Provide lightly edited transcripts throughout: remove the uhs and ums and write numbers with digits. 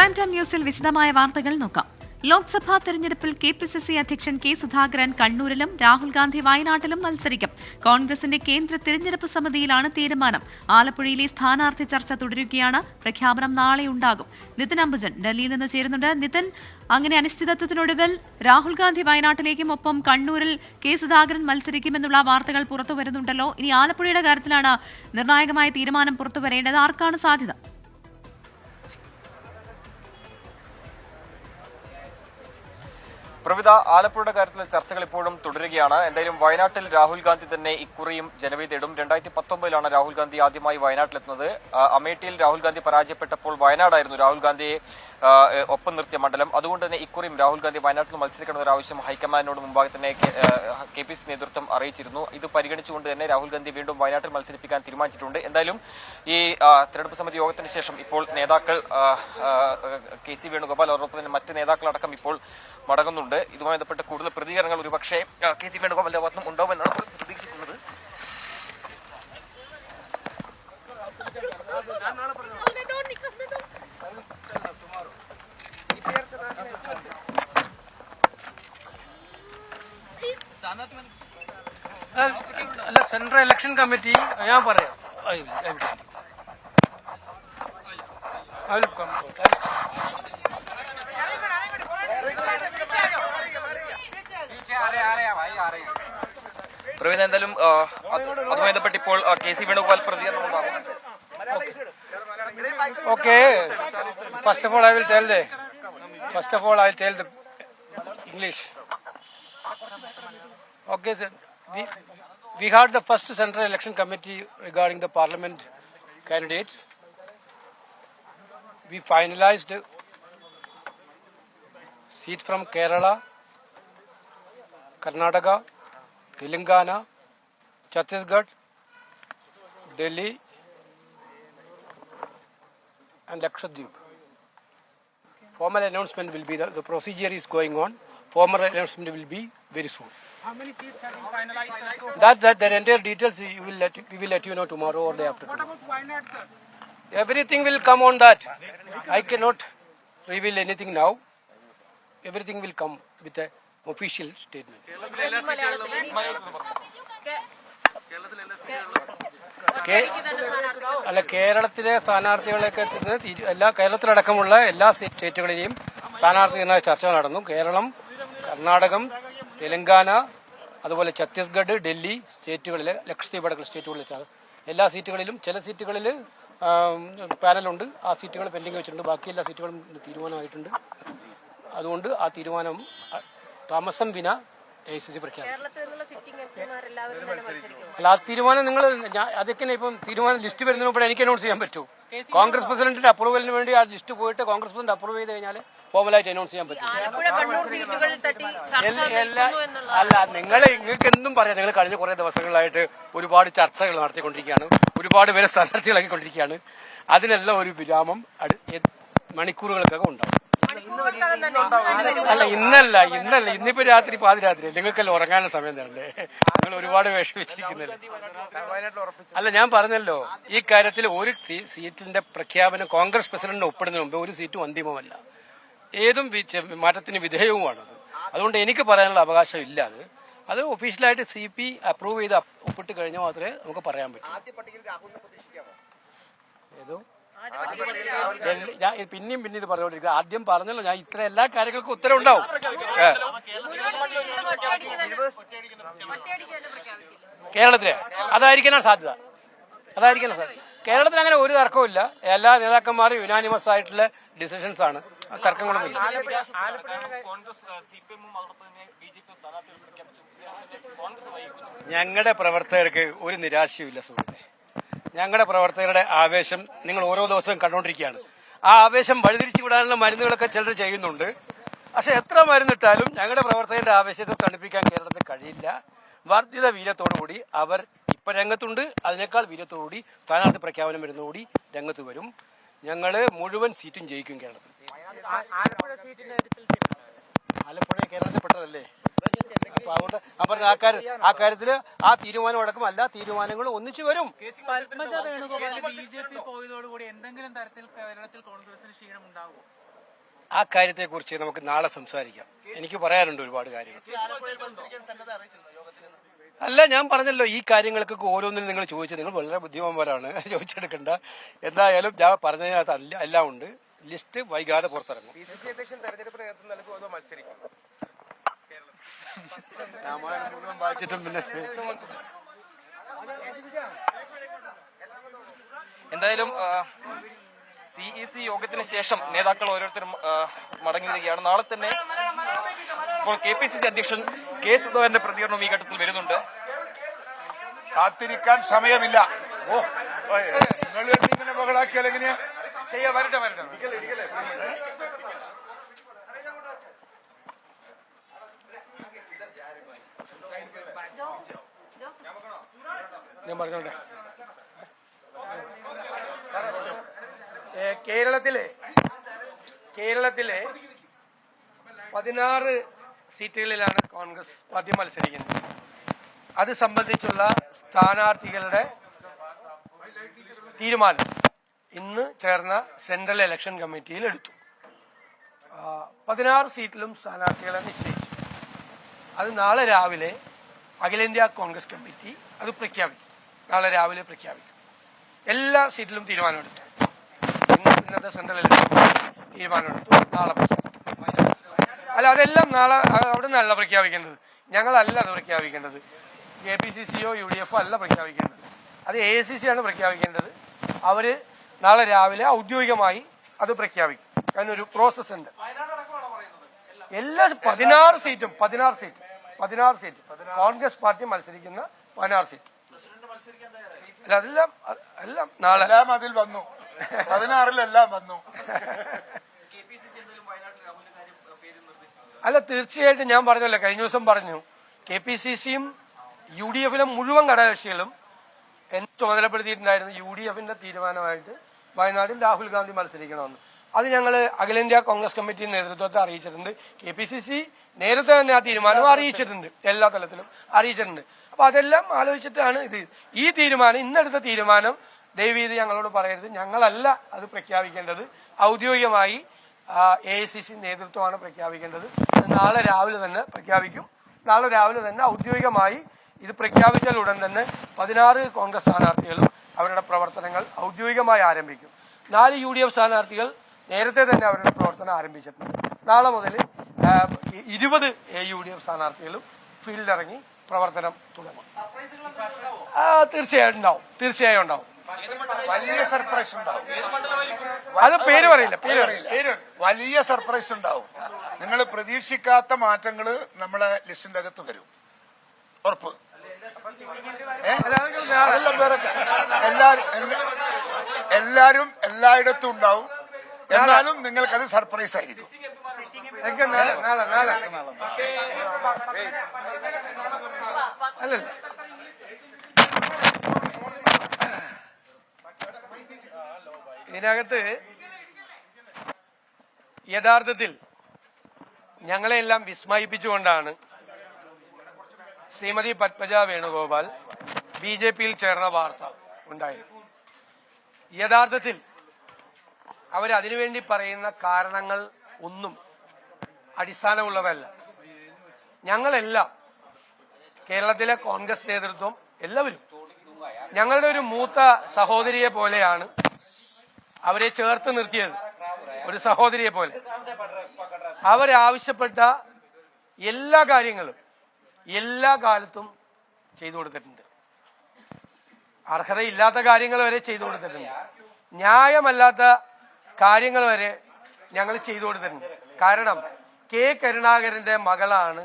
Prime time ന്യൂസിൽ വിശദമായ വാർത്തകൾ നോക്കാം. ലോക്സഭാ തെരഞ്ഞെടുപ്പിൽ KPCC അധ്യക്ഷൻ K. സുധാകരൻ കണ്ണൂരിലും രാഹുൽ ഗാന്ധി വയനാട്ടിലും മത്സരിക്കും. കോൺഗ്രസിന്റെ കേന്ദ്ര തിരഞ്ഞെടുപ്പ് സമിതിയിലാണ് തീരുമാനം. ആലപ്പുഴയിലെ സ്ഥാനാർത്ഥി ചർച്ച തുടരുകയാണ്. പ്രഖ്യാപനം നാളെ ഉണ്ടാകും. നിതിൻ അംബുജൻ ഡൽഹിയിൽ നിന്ന് ചേരുന്നുണ്ട്. നിതിൻ, അങ്ങനെ അനിശ്ചിതത്വത്തിനൊടുവിൽ രാഹുൽ ഗാന്ധി വയനാട്ടിലേക്കും ഒപ്പം കണ്ണൂരിൽ K. സുധാകരൻ മത്സരിക്കുമെന്നുള്ള വാർത്തകൾ പുറത്തു വരുന്നുണ്ടല്ലോ. ഇനി ആലപ്പുഴയുടെ കാര്യത്തിലാണ് നിർണായകമായ തീരുമാനം പുറത്തുവരേണ്ടത്. ആർക്കാണ് സാധ്യത? പ്രവിധ, ആലപ്പുഴയുടെ കാര്യത്തിൽ ചർച്ചകൾ ഇപ്പോഴും തുടരുകയാണ്. എന്തായാലും വയനാട്ടിൽ രാഹുൽ ഗാന്ധി തന്നെ ഇക്കുറിയും ജനവിധി തേടും. 2019 രാഹുൽ ഗാന്ധി ആദ്യമായി വയനാട്ടിലെത്തുന്നത്. അമേഠിയിൽ രാഹുൽ ഗാന്ധി പരാജയപ്പെട്ടപ്പോൾ വയനാടായിരുന്നു രാഹുൽ ഗാന്ധിയെ ഒപ്പം നിർത്തിയ മണ്ഡലം. അതുകൊണ്ട് തന്നെ ഇക്കുറിയും രാഹുൽ ഗാന്ധി വയനാട്ടിൽ മത്സരിക്കണമെന്നൊരു ആവശ്യം ഹൈക്കമാൻഡിനോട് മുമ്പാകെ തന്നെ KPCC നേതൃത്വം അറിയിച്ചിരുന്നു. ഇത് പരിഗണിച്ചുകൊണ്ട് തന്നെ രാഹുൽ ഗാന്ധി വീണ്ടും വയനാട്ടിൽ മത്സരിപ്പിക്കാൻ തീരുമാനിച്ചിട്ടുണ്ട്. എന്തായാലും ഈ തെരഞ്ഞെടുപ്പ് സമിതി യോഗത്തിന് ശേഷം ഇപ്പോൾ നേതാക്കൾ KC വേണുഗോപാൽ അതോടൊപ്പം തന്നെ മറ്റ് നേതാക്കളടക്കം ഇപ്പോൾ മടങ്ങുന്നുണ്ട്. ഇതുമായി ബന്ധപ്പെട്ട് കൂടുതൽ പ്രതികരണങ്ങൾ ഒരുപക്ഷെ KC വേണുഗോപാലിന്റെ ഭാഗത്തും ഉണ്ടാവുമെന്നാണ് പ്രതീക്ഷിക്കുന്നത്. അല്ല, സെൻട്രൽ ഇലക്ഷൻ കമ്മിറ്റി ഞാൻ പറയാം. പ്രവീൺ, എന്തായാലും അതുമായി ബന്ധപ്പെട്ട് ഇപ്പോൾ KC വേണുഗോപാൽ പ്രതികരണം ഉണ്ടാകും. Okay, first of all I will tell the English. Okay, sir. We had the first Central Election Committee regarding the Parliament candidates. We finalized seat from Kerala, Karnataka, Telangana, Chhattisgarh, Delhi and Lakshadweep. Formal announcement will be, the procedure is going on. Formal announcement will be very soon. How many seats have been finalized? That entire details we will let you know tomorrow or day after tomorrow. What about Wayanad, sir? Everything will come on that. I cannot reveal anything now. Everything will come with a official statement. അല്ല, കേരളത്തിലെ സ്ഥാനാർത്ഥികളൊക്കെ കേരളത്തിലടക്കമുള്ള എല്ലാ സ്റ്റേറ്റുകളിലെയും സ്ഥാനാർത്ഥി ചർച്ചകൾ നടന്നു. കേരളം, കർണാടകം, തെലങ്കാന, അതുപോലെ ഛത്തീസ്ഗഡ്, ഡൽഹി സ്റ്റേറ്റുകളിലെ, ലക്ഷദ്വീപ് അടക്കമുള്ള സ്റ്റേറ്റുകളിലെ എല്ലാ സീറ്റുകളിലും ചില സീറ്റുകളിൽ പാനലുണ്ട്. ആ സീറ്റുകൾ പെൻഡിങ് വെച്ചിട്ടുണ്ട്. ബാക്കി എല്ലാ സീറ്റുകളും തീരുമാനമായിട്ടുണ്ട്. അതുകൊണ്ട് ആ തീരുമാനം താമസം വിന AICC പ്രഖ്യാപിക്കും. അല്ല, ആ തീരുമാനം നിങ്ങൾ അതൊക്കെ ഇപ്പം തീരുമാനം ലിസ്റ്റ് വരുന്നതിന് മുമ്പ് എനിക്ക് അനൗൺസ് ചെയ്യാൻ പറ്റൂ. കോൺഗ്രസ് പ്രസിഡന്റിന്റെ അപ്രൂവലിന് വേണ്ടി ആ ലിസ്റ്റ് പോയിട്ട് കോൺഗ്രസ് പ്രസിഡന്റ് അപ്രൂവ് ചെയ്ത് കഴിഞ്ഞാൽ ഫോർമലായിട്ട് അനൗൺസ് ചെയ്യാൻ പറ്റും. അല്ല, നിങ്ങൾക്ക് എന്തും പറയാം. നിങ്ങൾ കഴിഞ്ഞ കുറെ ദിവസങ്ങളായിട്ട് ഒരുപാട് ചർച്ചകൾ നടത്തിക്കൊണ്ടിരിക്കുകയാണ്, ഒരുപാട് പേരെ സ്ഥാനാർത്ഥികളാക്കിക്കൊണ്ടിരിക്കുകയാണ്. അതിനെല്ലാം ഒരു വിരാമം മണിക്കൂറുകൾക്കൊക്കെ ഉണ്ടാവും. അല്ല, ഇന്നല്ല ഇന്നിപ്പോ രാത്രി പാതിരാത്രി നിങ്ങൾക്കെല്ലാം ഉറങ്ങാനുള്ള സമയം തരണ്ടേ? നിങ്ങൾ ഒരുപാട് വിഷമിച്ചിരിക്കുന്നില്ല. അല്ല, ഞാൻ പറഞ്ഞല്ലോ, ഈ കാര്യത്തിൽ ഒരു സീറ്റിന്റെ പ്രഖ്യാപനം കോൺഗ്രസ് പ്രസിഡന്റിന് ഒപ്പിടുന്നതിന് മുമ്പ് ഒരു സീറ്റും അന്തിമമല്ല. ഏതും മാറ്റത്തിന് വിധേയവുമാണത്. അതുകൊണ്ട് എനിക്ക് പറയാനുള്ള അവകാശം ഇല്ല. അത് ഒഫീഷ്യലായിട്ട് CP അപ്രൂവ് ചെയ്ത് ഒപ്പിട്ട് കഴിഞ്ഞാൽ മാത്രമേ നമുക്ക് പറയാൻ പറ്റൂ. ഏതോ ഞാൻ പിന്നെയും ഇത് പറഞ്ഞുകൊണ്ടിരിക്കുക. ആദ്യം പറഞ്ഞല്ലോ, ഞാൻ ഇത്ര എല്ലാ കാര്യങ്ങൾക്കും ഉത്തരവുണ്ടാവും. കേരളത്തിലെ അതായിരിക്കാനാണ് സാധ്യത. കേരളത്തിൽ അങ്ങനെ ഒരു തർക്കവും. എല്ലാ നേതാക്കന്മാരും യുനാനിമസ് ആയിട്ടുള്ള ഡിസിഷൻസ് ആണ്. തർക്കങ്ങളൊന്നും. ഞങ്ങളുടെ പ്രവർത്തകർക്ക് ഒരു നിരാശയുമില്ല സുഹൃത്തെ. ഞങ്ങളുടെ പ്രവർത്തകരുടെ ആവേശം നിങ്ങൾ ഓരോ ദിവസവും കണ്ടുകൊണ്ടിരിക്കുകയാണ്. ആ ആവേശം വഴിതിരിച്ചു വിടാനുള്ള മരുന്നുകളൊക്കെ ചിലർ ചെയ്യുന്നുണ്ട്. പക്ഷെ എത്ര മരുന്നിട്ടാലും ഞങ്ങളുടെ പ്രവർത്തകരുടെ ആവേശത്തെ തണുപ്പിക്കാൻ കേരളത്തിൽ കഴിയില്ല. വർദ്ധിത വീര്യത്തോടുകൂടി അവർ ഇപ്പൊ രംഗത്തുണ്ട്. അതിനേക്കാൾ വീര്യത്തോടുകൂടി സ്ഥാനാർത്ഥി പ്രഖ്യാപനം വരുന്നതോടുകൂടി രംഗത്ത് വരും. ഞങ്ങള് മുഴുവൻ സീറ്റും ജയിക്കും കേരളത്തിൽ. ആലപ്പുഴ കേരളത്തിൽപ്പെട്ടതല്ലേ? അപ്പൊ അതുകൊണ്ട് പറഞ്ഞ ആ കാര്യത്തില് ആ തീരുമാനം അടക്കം എല്ലാ തീരുമാനങ്ങളും ഒന്നിച്ചു വരും. പത്മജ വേണുഗോപാൽ BJP പോയതോടുകൂടി എന്തെങ്കിലും തരത്തിൽ കേരളത്തിൽ കോൺഗ്രസിന് ക്ഷീണം ഉണ്ടാവുമോ? ആ കാര്യത്തെക്കുറിച്ച് നമുക്ക് നാളെ സംസാരിക്കാം. എനിക്ക് പറയാനുണ്ട് ഒരുപാട് കാര്യങ്ങൾ. അല്ല, ഞാൻ പറഞ്ഞല്ലോ, ഈ കാര്യങ്ങൾക്കൊക്കെ ഓരോന്നിനും നിങ്ങൾ ചോദിച്ചത് നിങ്ങൾ വളരെ ബുദ്ധിമാന്മാരാണ്, ചോദിച്ചെടുക്കണ്ട. എന്തായാലും ഞാൻ പറഞ്ഞതിനകത്ത് എല്ലാം ഉണ്ട്. ലിസ്റ്റ് വൈകാതെ പുറത്തിറങ്ങും. എന്തായാലും CEC യോഗത്തിന് ശേഷം നേതാക്കൾ ഓരോരുത്തരും മടങ്ങി വരികയാണ്. നാളെ തന്നെ ഇപ്പോൾ KPCC അധ്യക്ഷൻ കെ സുധാകരന്റെ പ്രതികരണം ഈ ഘട്ടത്തിൽ വരുന്നുണ്ട്. കാത്തിരിക്കാൻ സമയമില്ല. നിങ്ങൾ ഇങ്ങനെ ബഹളാക്കിയാൽ എങ്ങനെയാ? വരട്ടെ. ഞാൻ പറഞ്ഞോട്ടെ. കേരളത്തിലെ 16 സീറ്റുകളിലാണ് കോൺഗ്രസ് പാർട്ടി മത്സരിക്കുന്നത്. അത് സംബന്ധിച്ചുള്ള സ്ഥാനാർത്ഥികളുടെ തീരുമാനം ഇന്ന് ചേർന്ന സെൻട്രൽ ഇലക്ഷൻ കമ്മിറ്റിയിൽ എടുത്തു. 16 സീറ്റിലും സ്ഥാനാർത്ഥികളെ നിശ്ചയിച്ചു. അത് നാളെ രാവിലെ അഖിലേന്ത്യാ കോൺഗ്രസ് കമ്മിറ്റി അത് പ്രഖ്യാപിക്കും. നാളെ രാവിലെ പ്രഖ്യാപിക്കും. എല്ലാ സീറ്റിലും തീരുമാനമെടുത്തു. ഇന്നത്തെ സെൻട്രൽ ഇലക്ഷൻ തീരുമാനമെടുത്തു. നാളെ പ്രഖ്യാപിക്കും. അല്ല, അതെല്ലാം നാളെ അവിടെ നിന്നല്ല പ്രഖ്യാപിക്കേണ്ടത്. ഞങ്ങളല്ല അത് പ്രഖ്യാപിക്കേണ്ടത്. KPCCയോ UDF അല്ല പ്രഖ്യാപിക്കേണ്ടത്. അത് AICC ആണ് പ്രഖ്യാപിക്കേണ്ടത്. അവര് നാളെ രാവിലെ ഔദ്യോഗികമായി അത് പ്രഖ്യാപിക്കും. അതിനൊരു പ്രോസസ് ഉണ്ട്. എല്ലാ 16 സീറ്റും കോൺഗ്രസ് പാർട്ടി മത്സരിക്കുന്ന 16 സീറ്റ്. അല്ല, എല്ലാം നാളെ അതിൽ വന്നു. 16-ലെല്ലാം വന്നു. അല്ല, തീർച്ചയായിട്ടും ഞാൻ പറഞ്ഞല്ലോ, കഴിഞ്ഞ ദിവസം പറഞ്ഞു, KPCCയും UDFിലെ മുഴുവൻ ഘടകകക്ഷികളും എന്നെ ചുമതലപ്പെടുത്തിയിട്ടുണ്ടായിരുന്നു UDFിന്റെ തീരുമാനമായിട്ട് വയനാട്ടിൽ രാഹുൽ ഗാന്ധി മത്സരിക്കണമെന്ന്. അത് ഞങ്ങൾ അഖിലേന്ത്യാ കോൺഗ്രസ് കമ്മിറ്റി നേതൃത്വത്തെ അറിയിച്ചിട്ടുണ്ട്. KPCC നേരത്തെ തന്നെ ആ തീരുമാനം അറിയിച്ചിട്ടുണ്ട്, എല്ലാ തലത്തിലും അറിയിച്ചിട്ടുണ്ട്. അപ്പൊ അതെല്ലാം ആലോചിച്ചിട്ടാണ് ഈ തീരുമാനം, ഇന്നെടുത്ത തീരുമാനം ദയവീത് ഞങ്ങളോട് പറയരുത്. ഞങ്ങളല്ല അത് പ്രഖ്യാപിക്കേണ്ടത്. ഔദ്യോഗികമായി AICC നേതൃത്വമാണ് പ്രഖ്യാപിക്കേണ്ടത്. നാളെ രാവിലെ തന്നെ പ്രഖ്യാപിക്കും. നാളെ രാവിലെ തന്നെ ഔദ്യോഗികമായി ഇത് പ്രഖ്യാപിച്ചാൽ ഉടൻ തന്നെ 16 കോൺഗ്രസ് സ്ഥാനാർത്ഥികളും അവരുടെ പ്രവർത്തനങ്ങൾ ഔദ്യോഗികമായി ആരംഭിക്കും. 4 UDF സ്ഥാനാർത്ഥികൾ നേരത്തെ തന്നെ അവരുടെ പ്രവർത്തനം ആരംഭിച്ചിട്ടുണ്ട്. നാളെ മുതൽ 20 UDF സ്ഥാനാർത്ഥികളും ഫീൽഡിലിറങ്ങി പ്രവർത്തനം തുടങ്ങും. തീർച്ചയായും ഉണ്ടാവും. വലിയ സർപ്രൈസ് ഉണ്ടാവും. അത് പേര് പറയില്ല. വലിയ സർപ്രൈസ് ഉണ്ടാവും. നിങ്ങൾ പ്രതീക്ഷിക്കാത്ത മാറ്റങ്ങൾ നമ്മളെ ലിസ്റ്റിന്റെ അകത്ത് വരും. ഉറപ്പ്. എല്ലാരും എല്ലായിടത്തും ഉണ്ടാവും. എന്നാലും നിങ്ങൾക്കത് സർപ്രൈസ് ആയിരിക്കും. അല്ലല്ല, ഇതിനകത്ത് യഥാർത്ഥത്തിൽ ഞങ്ങളെല്ലാം വിസ്മയിപ്പിച്ചുകൊണ്ടാണ് ശ്രീമതി പത്മജ വേണുഗോപാൽ BJPയിൽ ചേർന്ന വാർത്ത ഉണ്ടായത്. യഥാർത്ഥത്തിൽ അവരതിനുവേണ്ടി പറയുന്ന കാരണങ്ങൾ ഒന്നും അടിസ്ഥാനമുള്ളതല്ല. ഞങ്ങളെല്ലാം, കേരളത്തിലെ കോൺഗ്രസ് നേതൃത്വം എല്ലാവരും ഞങ്ങളുടെ ഒരു മൂത്ത സഹോദരിയെ പോലെയാണ് അവരെ ചേർത്ത് നിർത്തിയത്. ഒരു സഹോദരിയെ പോലെ അവരാവശ്യപ്പെട്ട എല്ലാ കാര്യങ്ങളും എല്ലാ കാലത്തും ചെയ്തു കൊടുത്തിട്ടുണ്ട്. അർഹതയില്ലാത്ത കാര്യങ്ങൾ വരെ ചെയ്തു കൊടുത്തിട്ടുണ്ട്. ന്യായമല്ലാത്ത കാര്യങ്ങൾ വരെ ഞങ്ങൾ ചെയ്തു കൊടുത്തിട്ടുണ്ട്. കാരണം കരുണാകരന്റെ മകളാണ്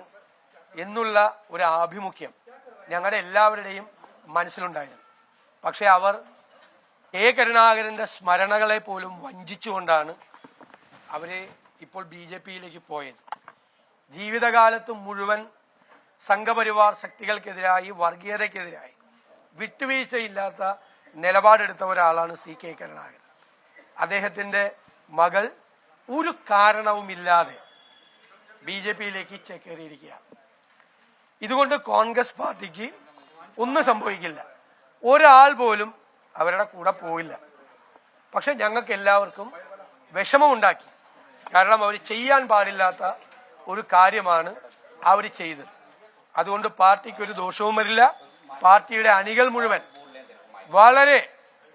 എന്നുള്ള ഒരു ആഭിമുഖ്യം ഞങ്ങളുടെ എല്ലാവരുടെയും മനസ്സിലുണ്ടായിരുന്നു. പക്ഷെ അവർ കരുണാകരന്റെ സ്മരണകളെ പോലും വഞ്ചിച്ചുകൊണ്ടാണ് അവര് ഇപ്പോൾ BJPയിലേക്ക് പോയത്. ജീവിതകാലത്ത് മുഴുവൻ സംഘപരിവാർ ശക്തികൾക്കെതിരായി, വർഗീയതയ്ക്കെതിരായി വിട്ടുവീഴ്ചയില്ലാത്ത നിലപാടെടുത്ത ഒരാളാണ് കരുണാകരൻ. അദ്ദേഹത്തിന്റെ മകൾ ഒരു കാരണവുമില്ലാതെ BJPയിലേക്ക് ചേക്കേറിയിരിക്കുകയാണ്. ഇതുകൊണ്ട് കോൺഗ്രസ് പാർട്ടിക്ക് ഒന്നും സംഭവിക്കില്ല. ഒരാൾ പോലും അവരുടെ കൂടെ പോയില്ല. പക്ഷെ ഞങ്ങൾക്ക് എല്ലാവർക്കും വിഷമമുണ്ടാക്കി. കാരണം അവർ ചെയ്യാൻ പാടില്ലാത്ത ഒരു കാര്യമാണ് അവർ ചെയ്തത്. അതുകൊണ്ട് പാർട്ടിക്ക് ഒരു ദോഷവും വരില്ല. പാർട്ടിയുടെ അണികൾ മുഴുവൻ വളരെ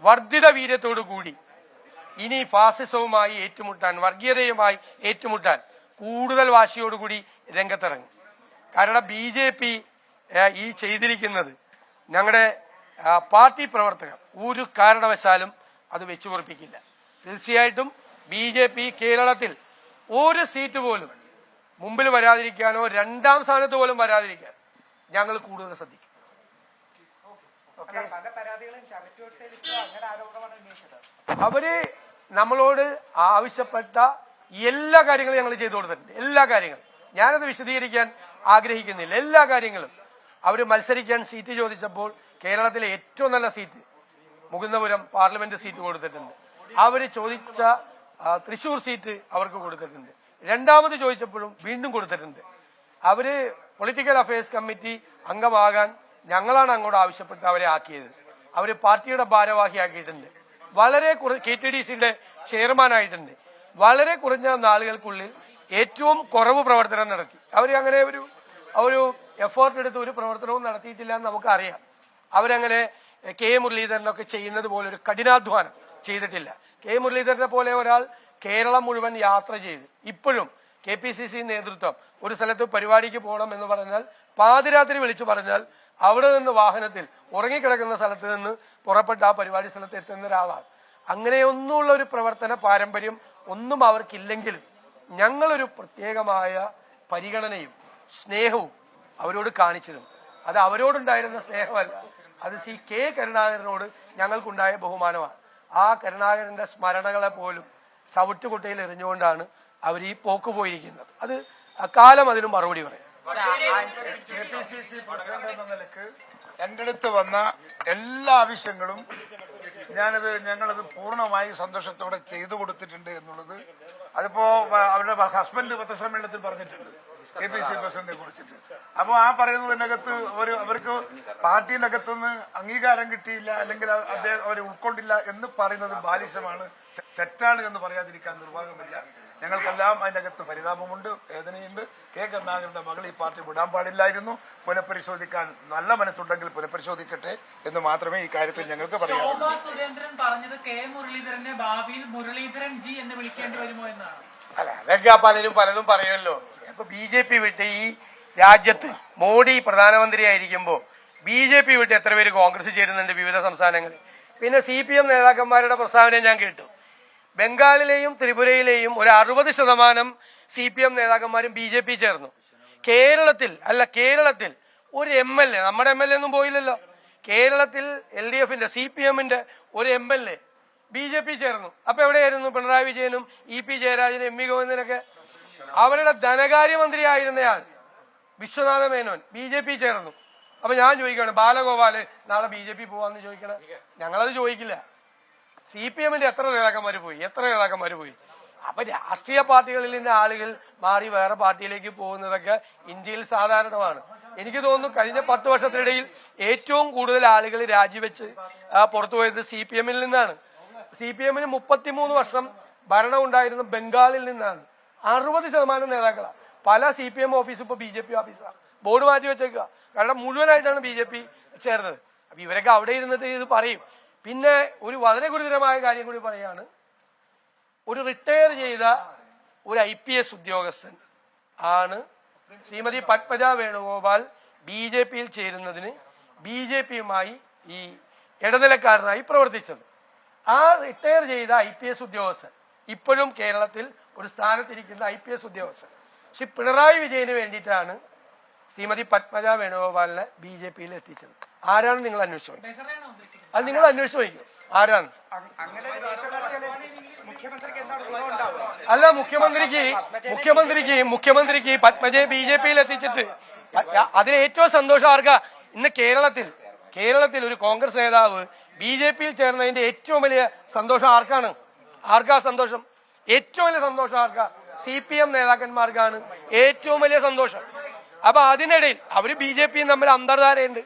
വർദ്ധിത വീര്യത്തോടു കൂടി ഇനി ഫാസിസവുമായി ഏറ്റുമുട്ടാൻ, വർഗീയതയുമായി ഏറ്റുമുട്ടാൻ കൂടുതൽ വാശിയോടുകൂടി രംഗത്തിറങ്ങും. കാരണം BJP ഈ ചെയ്തിരിക്കുന്നത് ഞങ്ങളുടെ പാർട്ടി പ്രവർത്തകർ ഒരു കാരണവശാലും അത് വെച്ചു പൊറിപ്പിക്കില്ല. തീർച്ചയായിട്ടും BJP കേരളത്തിൽ ഒരു സീറ്റ് പോലും മുമ്പിൽ വരാതിരിക്കാനോ രണ്ടാം സ്ഥാനത്ത് പോലും വരാതിരിക്കാൻ ഞങ്ങൾ കൂടുതൽ ശ്രദ്ധിക്കും. അവര് നമ്മളോട് ആവശ്യപ്പെട്ട എല്ലാ കാര്യങ്ങളും ഞങ്ങൾ ചെയ്തു കൊടുത്തിട്ടുണ്ട്. എല്ലാ കാര്യങ്ങളും ഞാനത് വിശദീകരിക്കാൻ ആഗ്രഹിക്കുന്നില്ല. എല്ലാ കാര്യങ്ങളും അവര് മത്സരിക്കാൻ സീറ്റ് ചോദിച്ചപ്പോൾ കേരളത്തിലെ ഏറ്റവും നല്ല സീറ്റ് മുകുന്ദപുരം പാർലമെന്റ് സീറ്റ് കൊടുത്തിട്ടുണ്ട്. അവര് ചോദിച്ച തൃശൂർ സീറ്റ് അവർക്ക് കൊടുത്തിട്ടുണ്ട്. രണ്ടാമത് ചോദിച്ചപ്പോഴും വീണ്ടും കൊടുത്തിട്ടുണ്ട്. അവര് പൊളിറ്റിക്കൽ അഫയേഴ്സ് കമ്മിറ്റി അംഗമാകാൻ ഞങ്ങളാണ് അങ്ങോട്ട് ആവശ്യപ്പെട്ട് അവരെ ആക്കിയത്. അവര് പാർട്ടിയുടെ ഭാരവാഹിയാക്കിയിട്ടുണ്ട്. വളരെ KTDCയുടെ ചെയർമാനായിട്ടുണ്ട്. വളരെ കുറഞ്ഞ നാളുകൾക്കുള്ളിൽ ഏറ്റവും കുറവ് പ്രവർത്തനം നടത്തി. അവർ അങ്ങനെ ഒരു എഫേർട്ട് എടുത്ത് ഒരു പ്രവർത്തനവും നടത്തിയിട്ടില്ല എന്ന് നമുക്കറിയാം. അവരങ്ങനെ K മുരളീധരനൊക്കെ ചെയ്യുന്നത് പോലെ ഒരു കഠിനാധ്വാനം ചെയ്തിട്ടില്ല. K മുരളീധരനെ പോലെ ഒരാൾ കേരളം മുഴുവൻ യാത്ര ചെയ്ത് ഇപ്പോഴും KPCC നേതൃത്വം ഒരു സ്ഥലത്ത് പരിപാടിക്ക് പോകണം എന്ന് പറഞ്ഞാൽ പാതിരാത്രി വിളിച്ചു പറഞ്ഞാൽ അവിടെ നിന്ന് വാഹനത്തിൽ ഉറങ്ങിക്കിടക്കുന്ന സ്ഥലത്ത് നിന്ന് പുറപ്പെട്ട് ആ പരിപാടി സ്ഥലത്ത് എത്തുന്ന ഒരാളാണ്. അങ്ങനെയൊന്നുമുള്ള ഒരു പ്രവർത്തന പാരമ്പര്യം ഒന്നും അവർക്കില്ലെങ്കിലും ഞങ്ങളൊരു പ്രത്യേകമായ പരിഗണനയും സ്നേഹവും അവരോട് കാണിച്ചിരുന്നു. അത് അവരോടുണ്ടായിരുന്ന സ്നേഹമല്ല, അത് K കരുണാകരനോട് ഞങ്ങൾക്കുണ്ടായ ബഹുമാനമാണ്. ആ കരുണാകരന്റെ സ്മരണകളെ പോലും ചവിട്ടുകുട്ടയിൽ എറിഞ്ഞുകൊണ്ടാണ് അവർ ഈ പോക്ക് പോയിരിക്കുന്നത്. അത് കാലം അതിന് മറുപടി പറയും. KPCC പ്രസിഡന്റ് എന്ന നിലക്ക് എന്റെ അടുത്ത് വന്ന എല്ലാ ആവശ്യങ്ങളും ഞങ്ങളത് പൂർണ്ണമായി സന്തോഷത്തോടെ ചെയ്തു കൊടുത്തിട്ടുണ്ട് എന്നുള്ളത് അതിപ്പോ അവരുടെ ഹസ്ബൻഡ് പത്രസമ്മേളനത്തിൽ പറഞ്ഞിട്ടുണ്ട് KPCC പ്രസിഡന്റിനെ കുറിച്ചിട്ട്. അപ്പൊ ആ പറയുന്നതിനകത്ത് അവർക്ക് പാർട്ടിയുടെ അകത്തുനിന്ന് അംഗീകാരം കിട്ടിയില്ല, അല്ലെങ്കിൽ അദ്ദേഹം അവരെ ഉൾക്കൊണ്ടില്ല എന്ന് പറയുന്നത് ബാലിശമാണ്, തെറ്റാണ് എന്ന് പറയാതിരിക്കാൻ നിർവാഹമില്ല. ഞങ്ങൾക്കെല്ലാം അതിനകത്ത് പരിതാപമുണ്ട്, വേദനയുണ്ട്. K കരുണാകരന്റെ മകൾ ഈ പാർട്ടി വിടാൻ പാടില്ലായിരുന്നു. പുനഃപരിശോധിക്കാൻ നല്ല മനസ്സുണ്ടെങ്കിൽ പുനഃപരിശോധിക്കട്ടെ എന്ന് മാത്രമേ ഈ കാര്യത്തിൽ ഞങ്ങൾക്ക് പറയാം. സുരേന്ദ്രൻ പറഞ്ഞത് K മുരളീധരനെ ഭാവിയിൽ മുരളീധരൻ ജി എന്ന് വിളിക്കേണ്ടി വരുമോ എന്നാണ്. അല്ല, അതൊക്കെ പലതും പറയുമല്ലോ. ഇപ്പൊ BJP വിട്ട് ഈ രാജ്യത്ത് മോഡി പ്രധാനമന്ത്രിയായിരിക്കുമ്പോ BJP വിട്ട് എത്ര പേര് കോൺഗ്രസ് ചേരുന്നുണ്ട് വിവിധ സംസ്ഥാനങ്ങളിൽ? പിന്നെ CPM നേതാക്കന്മാരുടെ പ്രസ്താവന ഞാൻ കേട്ടു. ബംഗാളിലെയും ത്രിപുരയിലെയും ഒരു 60% CPM നേതാക്കന്മാരും BJP ചേർന്നു. കേരളത്തിൽ ഒരു MLA, നമ്മുടെ MLA ഒന്നും പോയില്ലല്ലോ, കേരളത്തിൽ LDFന്റെ CPMന്റെ ഒരു MLA BJP ചേർന്നു. അപ്പൊ എവിടെയായിരുന്നു പിണറായി വിജയനും EP ജയരാജനും MV ഗോവിന്ദനൊക്കെ? അവരുടെ ധനകാര്യമന്ത്രിയായിരുന്നയാൾ വിശ്വനാഥ മേനോൻ BJP ചേർന്നു. അപ്പൊ ഞാൻ ചോദിക്കുകയാണ്, ബാലഗോപാല് നാളെ BJP പോവാന്ന് ചോദിക്കണം? ഞങ്ങളത് ചോദിക്കില്ല. CPMന്റെ എത്ര നേതാക്കന്മാര് പോയി? അപ്പൊ രാഷ്ട്രീയ പാർട്ടികളിൽ നിന്ന് ആളുകൾ മാറി വേറെ പാർട്ടിയിലേക്ക് പോകുന്നതൊക്കെ ഇന്ത്യയിൽ സാധാരണമാണ്. എനിക്ക് തോന്നുന്നു കഴിഞ്ഞ 10 വർഷത്തിനിടയിൽ ഏറ്റവും കൂടുതൽ ആളുകൾ രാജിവെച്ച് പുറത്തുപോയത് CPMൽ നിന്നാണ്. CPMന് 33 വർഷം ഭരണം ഉണ്ടായിരുന്ന ബംഗാളിൽ നിന്നാണ്. 60% നേതാക്കളാണ്. പല CPM ഓഫീസ് ഇപ്പൊ BJP ഓഫീസാണ്. ബോർഡ് മാറ്റി വെച്ചേക്കുക. കാരണം മുഴുവനായിട്ടാണ് BJP ചേർന്നത്. അപ്പൊ ഇവരൊക്കെ അവിടെ ഇരുന്നിട്ട് ഇത് പറയും. പിന്നെ ഒരു വളരെ ഗുരുതരമായ കാര്യം കൂടി പറയാണ്. ഒരു റിട്ടയർ ചെയ്ത ഒരു IPS ഉദ്യോഗസ്ഥൻ ആണ് ശ്രീമതി പത്മജ വേണുഗോപാൽ BJPയിൽ ചേരുന്നതിന് BJPയുമായി ഈ ഇടനിലക്കാരനായി പ്രവർത്തിച്ചത്. ആ റിട്ടയർ ചെയ്ത IPS ഉദ്യോഗസ്ഥൻ ഇപ്പോഴും കേരളത്തിൽ ഒരു സ്ഥാനത്തിരിക്കുന്ന IPS ഉദ്യോഗസ്ഥൻ ശ്രീ പിണറായി വിജയന് വേണ്ടിയിട്ടാണ് ശ്രീമതി പത്മജ വേണുഗോപാലിനെ BJPയിൽ എത്തിച്ചത്. ആരാണ് നിങ്ങൾ അന്വേഷിച്ചു? അത് നിങ്ങൾ അന്വേഷിച്ചു നോക്കും ആരാണ്? അല്ല, മുഖ്യമന്ത്രിക്ക് പത്മജയെ BJPയിൽ എത്തിച്ചിട്ട് അതിന് ഏറ്റവും സന്തോഷം ആർക്കാ? ഇന്ന് കേരളത്തിൽ ഒരു കോൺഗ്രസ് നേതാവ് BJPയിൽ ചേർന്നതിന്റെ ഏറ്റവും വലിയ സന്തോഷം ആർക്കാ സന്തോഷം? ഏറ്റവും വലിയ സന്തോഷം ആർക്കാ? CPM നേതാക്കന്മാർക്കാണ് ഏറ്റവും വലിയ സന്തോഷം. അപ്പൊ അതിനിടയിൽ അവര് BJPയും തമ്മിൽ അന്തർധാരയുണ്ട്.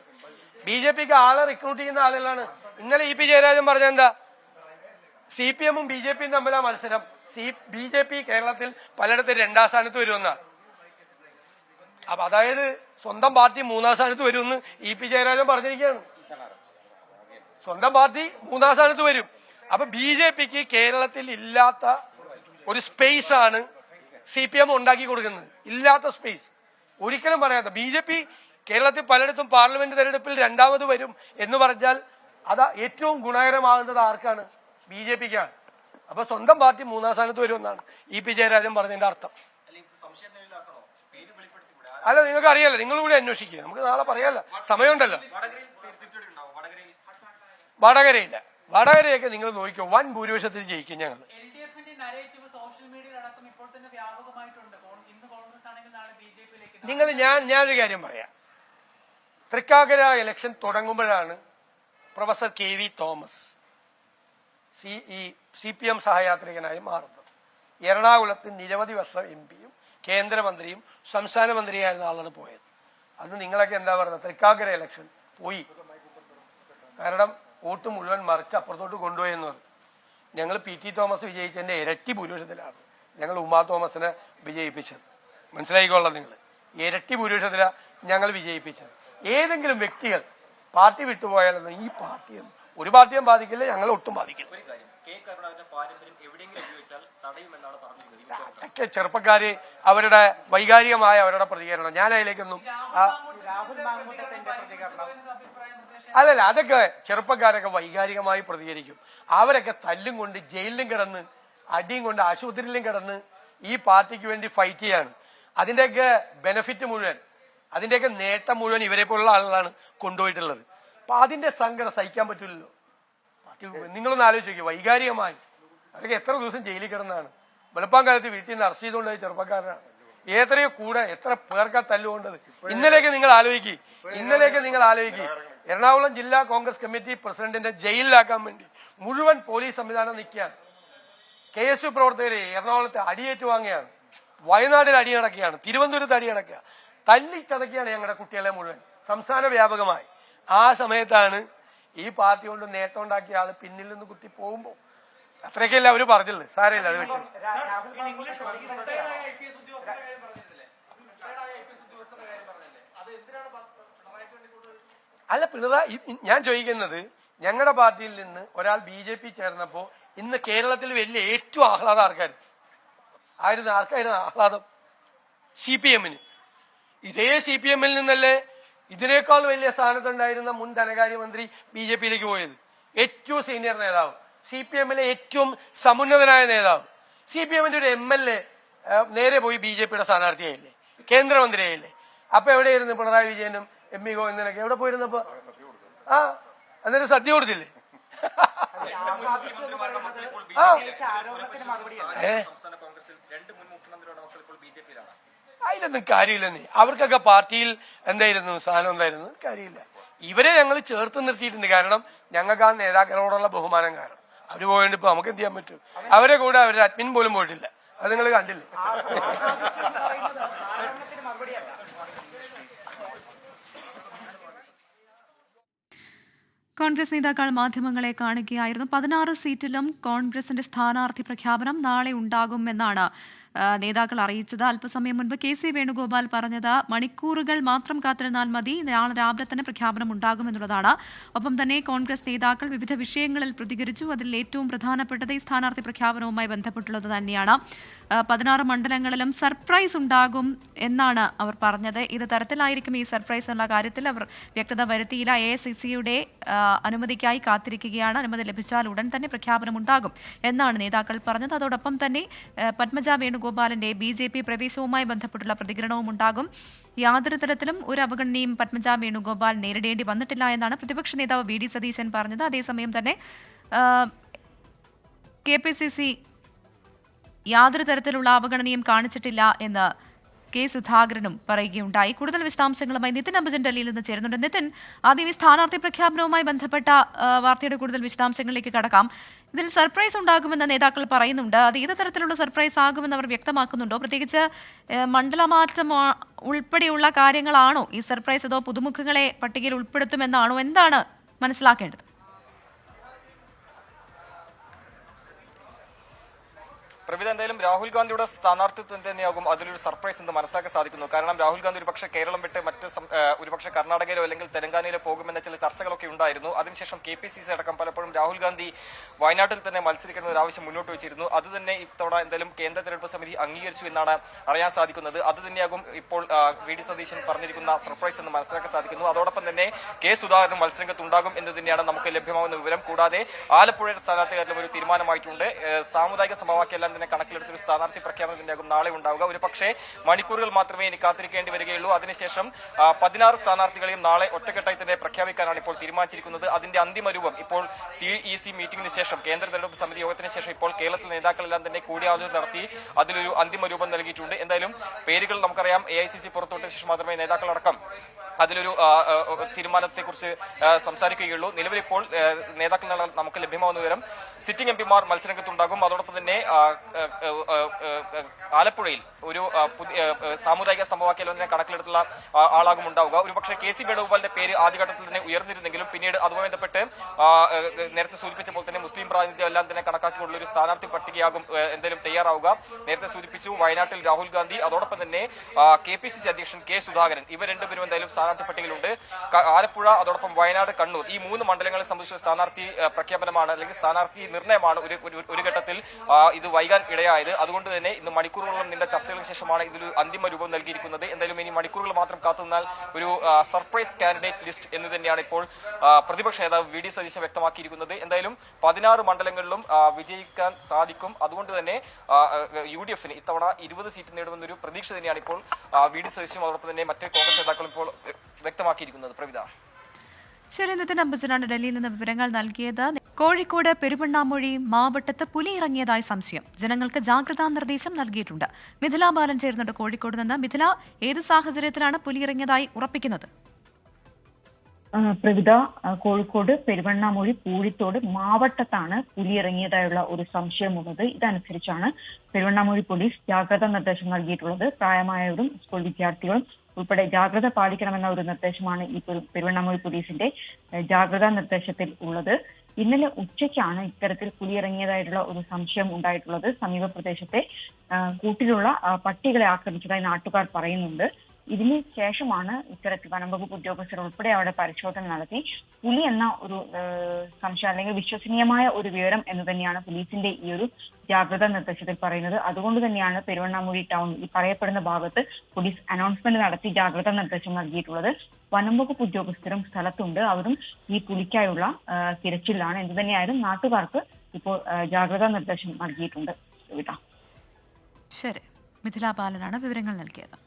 BJPക്ക് ആളെ റിക്രൂട്ട് ചെയ്യുന്ന ആളുകളാണ്. ഇന്നലെ EP ജയരാജൻ പറഞ്ഞ എന്താ? CPMും BJPയും തമ്മിലാ മത്സരം. BJP കേരളത്തിൽ പലയിടത്തും 2ാം സ്ഥാനത്ത് വരുമെന്നാണ്. അപ്പൊ അതായത് സ്വന്തം പാർട്ടി 3ാം സ്ഥാനത്ത് വരുമെന്ന് EP ജയരാജൻ പറഞ്ഞിരിക്കുകയാണ്. സ്വന്തം പാർട്ടി 3ാം സ്ഥാനത്ത് വരും. അപ്പൊ BJPക്ക് കേരളത്തിൽ ഇല്ലാത്ത ഒരു സ്പേസ് ആണ് CPM ഉണ്ടാക്കി കൊടുക്കുന്നത്. ഇല്ലാത്ത സ്പേസ് ഒരിക്കലും പറയാത്ത. BJP കേരളത്തിൽ പലയിടത്തും പാർലമെന്റ് തെരഞ്ഞെടുപ്പിൽ 2ാമത് വരും എന്ന് പറഞ്ഞാൽ അത് ഏറ്റവും ഗുണകരമാകുന്നത് ആർക്കാണ്? BJPക്കാണ്. അപ്പൊ സ്വന്തം പാർട്ടി 3ാം സ്ഥാനത്ത് വരുമെന്നാണ് EP ജയരാജൻ പറഞ്ഞതിന്റെ അർത്ഥം. അല്ല, നിങ്ങൾക്ക് അറിയാലോ, നിങ്ങൾ കൂടി അന്വേഷിക്കുക, നമുക്ക് നാളെ പറയാലോ, സമയമുണ്ടല്ലോ. വടകരയില്ല. വടകരയൊക്കെ നിങ്ങൾ നോക്കിക്കോ, വൻ ഭൂരിപക്ഷത്തിൽ ജയിക്കും ഞങ്ങൾ. ഞാനൊരു കാര്യം പറയാം. തൃക്കാക്കര ഇലക്ഷൻ തുടങ്ങുമ്പോഴാണ് പ്രൊഫസർ KV തോമസ് CPM സഹയാത്രികനായി മാറുന്നത്. എറണാകുളത്ത് നിരവധി വർഷം MP-യും കേന്ദ്രമന്ത്രിയും സംസ്ഥാന മന്ത്രിയായിരുന്ന ആളാണ് പോയത്. അന്ന് നിങ്ങളൊക്കെ എന്താ പറയുന്നത്? തൃക്കാക്കര ഇലക്ഷൻ പോയി, കാരണം വോട്ട് മുഴുവൻ മറിച്ച് അപ്പുറത്തോട്ട് കൊണ്ടുപോയെന്ന് പറഞ്ഞു. ഞങ്ങൾ PT തോമസ് വിജയിച്ചതിന്റെ ഇരട്ടി ഭൂരിപക്ഷത്തിലാണ് ഞങ്ങൾ ഉമാ തോമസിനെ വിജയിപ്പിച്ചത്. മനസ്സിലായിക്കൊള്ളാം, നിങ്ങൾ ഇരട്ടി ഭൂരിപക്ഷത്തിലാണ് ഞങ്ങൾ വിജയിപ്പിച്ചത്. ഏതെങ്കിലും വ്യക്തികൾ പാർട്ടി വിട്ടുപോയാലൊന്നും ഈ പാർട്ടിയും ഒരു പാർട്ടിയും ബാധിക്കില്ല, ഞങ്ങൾ ഒട്ടും ബാധിക്കില്ല. അതൊക്കെ ചെറുപ്പക്കാര് അവരുടെ വൈകാരികമായ അവരുടെ പ്രതികരണം, ഞാൻ അതിലേക്കൊന്നും അല്ലല്ല, അതൊക്കെ ചെറുപ്പക്കാരൊക്കെ വൈകാരികമായി പ്രതികരിക്കും. അവരൊക്കെ തല്ലും കൊണ്ട് ജയിലിലും കിടന്ന് അടിയും കൊണ്ട് ആശുപത്രിയിലും കിടന്ന് ഈ പാർട്ടിക്ക് വേണ്ടി ഫൈറ്റ് ചെയ്യാണ്. അതിന്റെയൊക്കെ ബെനിഫിറ്റ് മുഴുവൻ, അതിന്റെയൊക്കെ നേട്ടം മുഴുവൻ ഇവരെ പോലുള്ള ആളുകളാണ് കൊണ്ടുപോയിട്ടുള്ളത്. അപ്പൊ അതിന്റെ സങ്കടം സഹിക്കാൻ പറ്റില്ലല്ലോ. നിങ്ങളൊന്ന് ആലോചിച്ച് നോക്കി, വൈകാരികമായി അതൊക്കെ എത്ര ദിവസം ജയിലിൽ കിടന്നാണ്. വെളുപ്പാൻ കാലത്ത് വീട്ടിൽ നിന്ന് അറസ്റ്റ് ചെയ്തുകൊണ്ടായി ചെറുപ്പക്കാരനാണ്. എത്രയോ കൂടെ എത്ര പേർക്കാ തല്ലുകൊണ്ടത്. ഇന്നലെയൊക്കെ നിങ്ങൾ ആലോചിക്കി എറണാകുളം ജില്ലാ കോൺഗ്രസ് കമ്മിറ്റി പ്രസിഡന്റിന്റെ ജയിലിലാക്കാൻ വേണ്ടി മുഴുവൻ പോലീസ് സംവിധാനം നിൽക്കുകയാണ്. KSU പ്രവർത്തകരെ എറണാകുളത്തെ അടിയേറ്റു വാങ്ങുകയാണ്, വയനാട്ടിൽ അടി നടക്കുകയാണ്, തിരുവനന്തപുരത്ത് അടി നടക്കുക, തല്ലി ചതക്കുകയാണ് ഞങ്ങളുടെ കുട്ടികളെ മുഴുവൻ സംസ്ഥാന വ്യാപകമായി. ആ സമയത്താണ് ഈ പാർട്ടി കൊണ്ട് നേട്ടം ഉണ്ടാക്കിയ ആള് പിന്നിൽ നിന്ന് കുത്തി പോകുമ്പോ അത്രയൊക്കെയല്ല അവര് പറഞ്ഞില്ലേ. സാരമില്ല, അത് വിട്ടു. അല്ല പിണറായി, ഞാൻ ചോദിക്കുന്നത്, ഞങ്ങളുടെ പാർട്ടിയിൽ നിന്ന് ഒരാൾ BJP ചേർന്നപ്പോ ഇന്ന് കേരളത്തിൽ വലിയ ഏറ്റവും ആഹ്ലാദം ആർക്കായിരുന്നു ആഹ്ലാദം? CPM-ന്. ഇതേ CPM-ൽ നിന്നല്ലേ ഇതിനേക്കാൾ വലിയ സ്ഥാനത്തുണ്ടായിരുന്ന മുൻ ധനകാര്യമന്ത്രി BJP-യിലേക്ക് പോയത്. ഏറ്റവും സീനിയർ നേതാവ്, CPM-ലെ ഏറ്റവും സമുന്നതനായ നേതാവ്. CPM-ന്റെ ഒരു MLA നേരെ പോയി BJP-യുടെ സ്ഥാനാർത്ഥിയായില്ലേ, കേന്ദ്രമന്ത്രിയായില്ലേ. അപ്പൊ എവിടെയായിരുന്നു പിണറായി വിജയനും MP ഗോവിന്ദനൊക്കെ? എവിടെ പോയിരുന്നപ്പോ? എന്നിട്ട് സദ്യ കൊടുത്തില്ലേ? അതിലൊന്നും കാര്യമില്ലെന്നേ. അവർക്കൊക്കെ പാർട്ടിയിൽ എന്തായിരുന്നു സ്ഥാനം, എന്തായിരുന്നു കാര്യമില്ല. ഇവരെ ഞങ്ങൾ ചേർത്ത് നിർത്തിയിട്ടുണ്ട്. കാരണം ഞങ്ങൾക്ക് ആ നേതാക്കളോടുള്ള ബഹുമാനം കാരണം. അവര് പോയിട്ട് ഇപ്പൊ നമുക്ക് എന്ത് ചെയ്യാൻ പറ്റും? അവരെ കൂടെ അവരുടെ അഡ്മിൻ പോലും പോയിട്ടില്ല. അത് നിങ്ങൾ കണ്ടില്ലേ? കോൺഗ്രസ് നേതാക്കൾ മാധ്യമങ്ങളെ കാണുകയായിരുന്നു. 16 സീറ്റിലും കോൺഗ്രസിന്റെ സ്ഥാനാർത്ഥി പ്രഖ്യാപനം നാളെ ഉണ്ടാകുമെന്നാണ് നേതാക്കൾ അറിയിച്ചത്. അല്പസമയം മുൻപ് KC വേണുഗോപാൽ പറഞ്ഞത് മണിക്കൂറുകൾ മാത്രം കാത്തിരുന്നാൽ മതി, നാളെ രാവിലെ തന്നെ പ്രഖ്യാപനം ഉണ്ടാകുമെന്നുള്ളതാണ്. ഒപ്പം തന്നെ കോൺഗ്രസ് നേതാക്കൾ വിവിധ വിഷയങ്ങളിൽ പ്രതികരിച്ചു. അതിൽ ഏറ്റവും പ്രധാനപ്പെട്ടത് ഈ സ്ഥാനാർത്ഥി പ്രഖ്യാപനവുമായി ബന്ധപ്പെട്ടുള്ളത് തന്നെയാണ്. 16 മണ്ഡലങ്ങളിലും സർപ്രൈസ് ഉണ്ടാകും എന്നാണ് അവർ പറഞ്ഞത്. ഇത് തരത്തിലായിരിക്കും ഈ സർപ്രൈസ് എന്നുള്ള കാര്യത്തിൽ അവർ വ്യക്തത വരുത്തിയില്ല. AICCയുടെ അനുമതിക്കായി കാത്തിരിക്കുകയാണ്. അനുമതി ലഭിച്ചാൽ ഉടൻ തന്നെ പ്രഖ്യാപനം ഉണ്ടാകും എന്നാണ് നേതാക്കൾ പറഞ്ഞത്. അതോടൊപ്പം തന്നെ പത്മജ വേണുഗോപാലിന്റെ BJP പ്രവേശവുമായി ബന്ധപ്പെട്ടുള്ള പ്രതികരണവും ഉണ്ടാകും. യാതൊരു തരത്തിലും ഒരു അവഗണനയും പത്മജ വേണുഗോപാൽ നേരിടേണ്ടി വന്നിട്ടില്ല എന്നാണ് പ്രതിപക്ഷ നേതാവ് VD സതീശൻ പറഞ്ഞത്. അതേസമയം തന്നെ KPCC യാതൊരു തരത്തിലുള്ള അവഗണനയും കാണിച്ചിട്ടില്ല എന്ന് K സുധാകരനും പറയുകയുണ്ടായി. കൂടുതൽ വിശദാംശങ്ങളുമായി നിതിൻ അംബുജൻ ഡൽഹിയിൽ നിന്ന് ചേരുന്നുണ്ട്. നിതിൻ, ആദ്യം ഈ സ്ഥാനാർത്ഥി പ്രഖ്യാപനവുമായി ബന്ധപ്പെട്ട വാർത്തയുടെ കൂടുതൽ വിശദാംശങ്ങളിലേക്ക് കടക്കാം. ഇതിൽ സർപ്രൈസ് ഉണ്ടാകുമെന്ന് നേതാക്കൾ പറയുന്നുണ്ട്. അത് ഏത് തരത്തിലുള്ള സർപ്രൈസ് ആകുമെന്ന് അവർ വ്യക്തമാക്കുന്നുണ്ടോ? പ്രത്യേകിച്ച് മണ്ഡലമാറ്റം ഉൾപ്പെടെയുള്ള കാര്യങ്ങളാണോ ഈ സർപ്രൈസ്, അതോ പുതുമുഖങ്ങളെ പട്ടികയിൽ ഉൾപ്പെടുത്തുമെന്നാണോ? എന്താണ് മനസ്സിലാക്കേണ്ടത്? പ്രവിധ എന്തായാലും രാഹുൽ ഗാന്ധിയുടെ സ്ഥാനാർത്ഥിത്വം തന്നെയാകും അതിലൊരു സർപ്രൈസ് എന്ന് മനസ്സിലാക്കാൻ സാധിക്കുന്നു. കാരണം രാഹുൽ ഗാന്ധി ഒരുപക്ഷെ കേരളം വിട്ട് മറ്റ് ഒരുപക്ഷെ കർണാടകയിലോ അല്ലെങ്കിൽ തെലങ്കാനയിലോ പോകുമെന്ന ചില ചർച്ചകളൊക്കെ ഉണ്ടായിരുന്നു. അതിനുശേഷം KPCC അടക്കം പലപ്പോഴും രാഹുൽ ഗാന്ധി വയനാട്ടിൽ തന്നെ മത്സരിക്കുന്ന ഒരു ആവശ്യം മുന്നോട്ട് വെച്ചിരുന്നു. അത് തന്നെ ഇത്തവണ എന്തായാലും കേന്ദ്ര തെരഞ്ഞെടുപ്പ് സമിതി അംഗീകരിച്ചു എന്നാണ് അറിയാൻ സാധിക്കുന്നത്. അത് തന്നെയാകും ഇപ്പോൾ VD സതീശൻ പറഞ്ഞിരിക്കുന്ന സർപ്രൈസ് എന്ന് മനസ്സിലാക്കാൻ സാധിക്കുന്നു. അതോടൊപ്പം തന്നെ K സുധാകരൻ മത്സരരംഗത്തുണ്ടാകും എന്ന് തന്നെയാണ് നമുക്ക് ലഭ്യമാകുന്ന വിവരം. കൂടാതെ ആലപ്പുഴയുടെ സ്ഥാനാർത്ഥികളിലും ഒരു തീരുമാനമായിട്ടുണ്ട്. സാമുദായിക സമവാക്യം എല്ലാം തന്നെ കണക്കിലെടുത്തൊരു സ്ഥാനാർത്ഥി പ്രഖ്യാപനം തന്നെയാകും നാളെ ഉണ്ടാവുക. ഒരു പക്ഷേ മണിക്കൂറുകൾ മാത്രമേ ഇനി കാത്തിരിക്കേണ്ടി വരികയുള്ളൂ. അതിനുശേഷം 16 സ്ഥാനാർത്ഥികളെയും നാളെ ഒറ്റക്കെട്ടായി തന്നെ പ്രഖ്യാപിക്കാനാണ് ഇപ്പോൾ തീരുമാനിച്ചിരിക്കുന്നത്. അതിന്റെ അന്തിമ രൂപം ഇപ്പോൾ CEC മീറ്റിംഗിന് ശേഷം കേന്ദ്ര തെരഞ്ഞെടുപ്പ് സമിതി യോഗത്തിന് ശേഷം ഇപ്പോൾ കേരളത്തിലെ നേതാക്കളെല്ലാം തന്നെ കൂടിയാലോചന നടത്തി അതിലൊരു അന്തിമ രൂപം നൽകിയിട്ടുണ്ട്. എന്തായാലും പേരുകൾ നമുക്കറിയാം. AICC പുറത്തുവിട്ട ശേഷം മാത്രമേ നേതാക്കളടക്കം അതിലൊരു തീരുമാനത്തെക്കുറിച്ച് സംസാരിക്കുകയുള്ളൂ. നിലവിലിപ്പോൾ നേതാക്കളിൽ നമുക്ക് ലഭ്യമാകുന്ന വിവരം സിറ്റിംഗ് MPമാർ മത്സരരംഗത്തുണ്ടാകും. അതോടൊപ്പം തന്നെ ആലപ്പുഴയിൽ ഒരു സാമുദായിക സമവാക്യം കണക്കിലെടുത്തുള്ള ആളാകും ഉണ്ടാവുക. ഒരുപക്ഷെ KC വേണുഗോപാലിന്റെ പേര് ആദ്യഘട്ടത്തിൽ തന്നെ ഉയർന്നിരുന്നെങ്കിലും പിന്നീട് അതുമായി ബന്ധപ്പെട്ട് നേരത്തെ സൂചിപ്പിച്ച പോലെ തന്നെ മുസ്ലിം പ്രാതിനിധ്യം എല്ലാം തന്നെ കണക്കാക്കിയുള്ള ഒരു സ്ഥാനാർത്ഥി പട്ടികയാകും എന്തായാലും തയ്യാറാവുക. നേരത്തെ സൂചിപ്പിച്ചു വയനാട്ടിൽ രാഹുൽ ഗാന്ധി, അതോടൊപ്പം തന്നെ KPCC അധ്യക്ഷൻ K സുധാകരൻ, ഇവർ രണ്ടുപേരും എന്തായാലും സ്ഥാനാർത്ഥി പട്ടികയിലുണ്ട്. ആലപ്പുഴ, അതോടൊപ്പം വയനാട്, കണ്ണൂർ ഈ 3 മണ്ഡലങ്ങളെ സംബന്ധിച്ച സ്ഥാനാർത്ഥി പ്രഖ്യാപനമാണ് അല്ലെങ്കിൽ സ്ഥാനാർത്ഥി നിർണയമാണ് ഒരു ഘട്ടത്തിൽ ഇത് വൈകാൻ ഇടയായത്. അതുകൊണ്ട് തന്നെ ഇന്ന് മണിക്കൂറുകളോളം നീണ്ട ചർച്ചകൾക്ക് ശേഷമാണ് ഇതിലൊരു അന്തിമ രൂപം നൽകിയിരിക്കുന്നത്. എന്തായാലും ഇനി മണിക്കൂറുകൾ മാത്രം കാത്തുനിന്നാൽ ഒരു സർപ്രൈസ് കാൻഡിഡേറ്റ് ലിസ്റ്റ് എന്ന് തന്നെയാണ് ഇപ്പോൾ പ്രതിപക്ഷ നേതാവ് VD സതീശൻ വ്യക്തമാക്കിയിരിക്കുന്നത്. എന്തായാലും 16 മണ്ഡലങ്ങളിലും വിജയിക്കാൻ സാധിക്കും. അതുകൊണ്ട് തന്നെ UDFന് ഇത്തവണ 20 സീറ്റ് നേടുമെന്നൊരു പ്രതീക്ഷ തന്നെയാണ് ഇപ്പോൾ VD സതീശനും അതോടൊപ്പം തന്നെ മറ്റ് കോൺഗ്രസ് നേതാക്കളും ഇപ്പോൾ വ്യക്തമാക്കിയിരിക്കുന്നത്. പ്രവിധ. ശരി, നിതിൻ അംബുജനാണ് ഡൽഹിയിൽ നിന്ന് വിവരങ്ങൾ നൽകിയത്. കോഴിക്കോട് പെരുവണ്ണാമൊഴി മാവട്ടത്ത് പുലി ഇറങ്ങിയതായി സംശയം. ജനങ്ങൾക്ക് ജാഗ്രതാ നിർദ്ദേശം നൽകിയിട്ടുണ്ട്. മിഥില ബാലൻ ചേരുന്നുണ്ട് കോഴിക്കോട് നിന്ന്. മിഥില, ഏത് സാഹചര്യത്തിലാണ് പുലി ഇറങ്ങിയതായി ഉറപ്പിക്കുന്നത്? പ്രവിധ, കോഴിക്കോട് പെരുവണ്ണാമൊഴി പൂഴിത്തോട് മാവട്ടത്താണ് പുലി ഇറങ്ങിയതായുള്ള ഒരു സംശയമുള്ളത്. ഇതനുസരിച്ചാണ് പെരുവണ്ണാമൊഴി പോലീസ് ജാഗ്രതാ നിർദ്ദേശം നൽകിയിട്ടുള്ളത്. പ്രായമായവരും സ്കൂൾ വിദ്യാർത്ഥികളും ഉൾപ്പെടെ ജാഗ്രത പാലിക്കണമെന്ന ഒരു നിർദ്ദേശമാണ് ഈ പെരുവണ്ണാമൊഴി പോലീസിന്റെ ജാഗ്രതാ നിർദ്ദേശത്തിൽ ഉള്ളത്. ഇന്നലെ ഉച്ചയ്ക്കാണ് ഇത്തരത്തിൽ പുലി ഇറങ്ങിയതായിട്ടുള്ള ഒരു സംശയം ഉണ്ടായിട്ടുള്ളത്. സമീപ പ്രദേശത്തെ കൂട്ടിലുള്ള പട്ടികളെ ആക്രമിച്ചതായി നാട്ടുകാർ പറയുന്നുണ്ട്. ഇതിന് ശേഷമാണ് ഇത്തരത്തിൽ വനംവകുപ്പ് ഉദ്യോഗസ്ഥർ ഉൾപ്പെടെ അവിടെ പരിശോധന നടത്തി പുലി എന്ന ഒരു സംശയം അല്ലെങ്കിൽ വിശ്വസനീയമായ ഒരു വിവരം എന്ന് തന്നെയാണ് പോലീസിന്റെ ഈ ഒരു ജാഗ്രതാ നിർദ്ദേശത്തിൽ പറയുന്നത്. അതുകൊണ്ട് തന്നെയാണ് പെരുവണ്ണാമൊഴി ടൗൺ ഈ പറയപ്പെടുന്ന ഭാഗത്ത് പോലീസ് അനൗൺസ്മെന്റ് നടത്തി ജാഗ്രതാ നിർദ്ദേശം നൽകിയിട്ടുള്ളത്. വനംവകുപ്പ് ഉദ്യോഗസ്ഥരും സ്ഥലത്തുണ്ട്. അവരും ഈ പുലിക്കായുള്ള തിരച്ചിലാണ്. എന്തു തന്നെയായാലും നാട്ടുകാർക്ക് ഇപ്പോൾ ജാഗ്രതാ നിർദ്ദേശം നൽകിയിട്ടുണ്ട്. ശരി, മിഥില ബാലനാണ് വിവരങ്ങൾ നൽകിയത്.